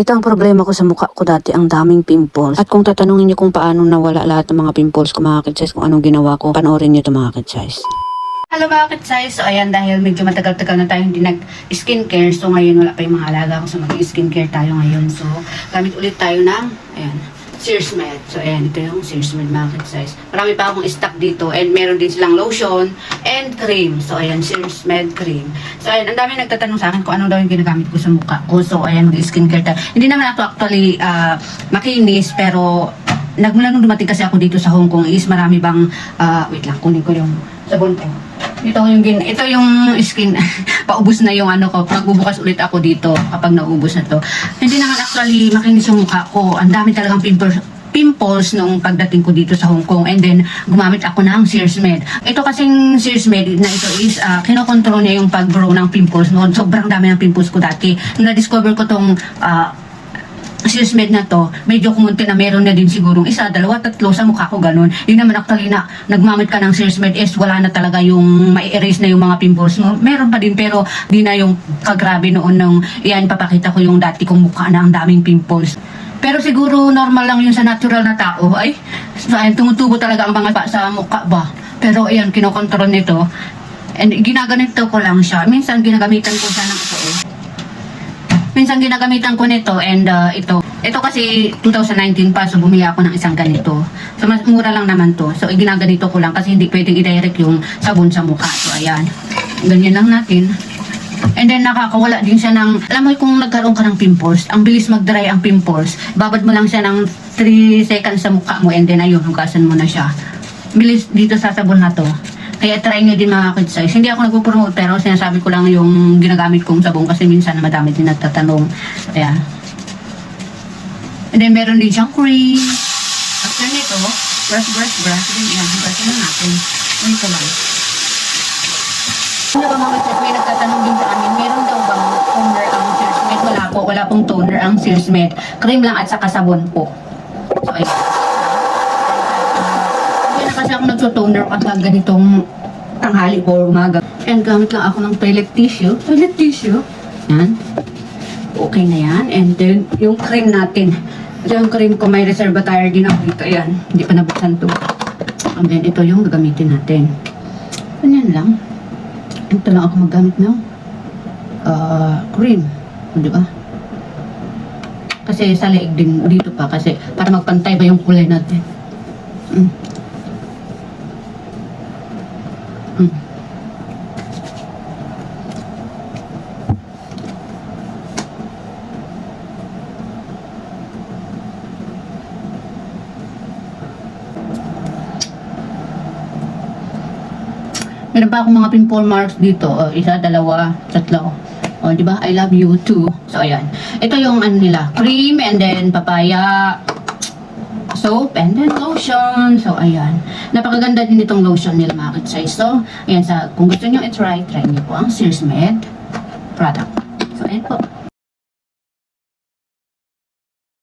Ito ang problema ko sa mukha ko dati, ang daming pimples. At kung tatanungin niyo kung paano nawala lahat ng mga pimples ko mga kids, kung anong ginawa ko, panoorin niyo ito mga kids. Hello mga kids, so ayan, dahil medyo matagal-tagal na tayo hindi nag-skincare, so ngayon wala pa yung mga alaga ko, so mag-skincare tayo ngayon. So gamit ulit tayo ng, ayan, Sears Med. So ayan, ito yung Sears Med mga kids. Marami pa akong stock dito and meron din silang lotion and cream. So ayan, Sears Med cream. So ayan, ang dami nagtatanong sa akin kung ano daw yung ginagamit ko sa mukha ko. So ayan, mag-skincare tayo. Hindi naman ako actually makinis, pero nagmula nung dumating kasi ako dito sa Hong Kong is marami bang, wait lang, kunin ko yung sabon ko. Ito yung skin, paubos na yung ano ko, magbubukas ulit ako dito kapag naubos na to. Hindi naman actually makinis yung mukha ko. Ang dami talagang pimples nung pagdating ko dito sa Hong Kong, and then gumamit ako ng Sears Med. Ito kasing Sears Med na ito is kinokontrol niya yung pag-grow ng pimples noon. Sobrang dami ng pimples ko dati. Nung na-discover ko tong Sears Med na to, medyo kumunti na, meron na din sigurong isa, dalawa, tatlo sa mukha ko, ganun. Yun naman actually na nagmamit ka ng Sears Med is wala na talaga yung mai-erase na yung mga pimples mo. Meron pa din pero di na yung kagrabe noon nung yan, papakita ko yung dati kong mukha na ang daming pimples. Pero siguro normal lang yun sa natural na tao. Ay, tumutubo talaga ang mga sa mukha ba? Pero ayan, kinokontrol nito. And ginaganito ko lang siya. Minsan ginagamitan ko siya ng ito Minsan ginagamitan ko nito, and ito kasi 2019 pa, so bumili ako ng isang ganito. So mas mura lang naman to. So ginaganito ko lang kasi hindi pwedeng i-direct yung sabon sa mukha. So ayan, ganyan lang natin. And then nakakawala din siya ng, alam mo kung nagkaroon ka ng pimples, ang bilis mag-dry ang pimples. Babad mo lang siya ng 3 seconds sa mukha mo, and then ayun, hugasan mo na siya. Bilis dito sa sabon na to. Kaya try nyo din mga kids size. Hindi ako nagpo-promote, pero sinasabi ko lang yung ginagamit kong sabon kasi minsan madami din nagtatanong. Ayan. And then meron din siyang cream. After nito, brush. Then yan, hugasin na natin. Ito lang. Ano ba mga kids, may nagtatanong din sa amin, meron daw bang toner ang Sears Med? Wala po, wala pong toner ang Sears Med. Cream lang at saka sabon po. So ayan. Kasi ako nagso-toner kapag ganitong tanghali o umaga. And gamit lang ako ng toilet tissue. Yan. Okay na yan. And then, yung cream natin. Ito yung cream ko, may reservoir din ako dito. Ayan. Hindi pa nabuksan to. And then, ito yung gagamitin natin. Ganyan lang. Ito lang ako maggamit ng cream. Di ba? Kasi sa leeg din dito pa. Kasi para magpantay ba yung kulay natin. Meron pa akong mga pimple marks dito. Isa, dalawa, tatlo. O, di ba? I love you too. So, ayan. Ito yung ano nila. Cream, and then papaya, soap, and then lotion. So, ayan. Napakaganda din itong lotion nila mga kids. So, ayan. Kung gusto nyo i-try nyo po ang Sears Med product. So, ayan po.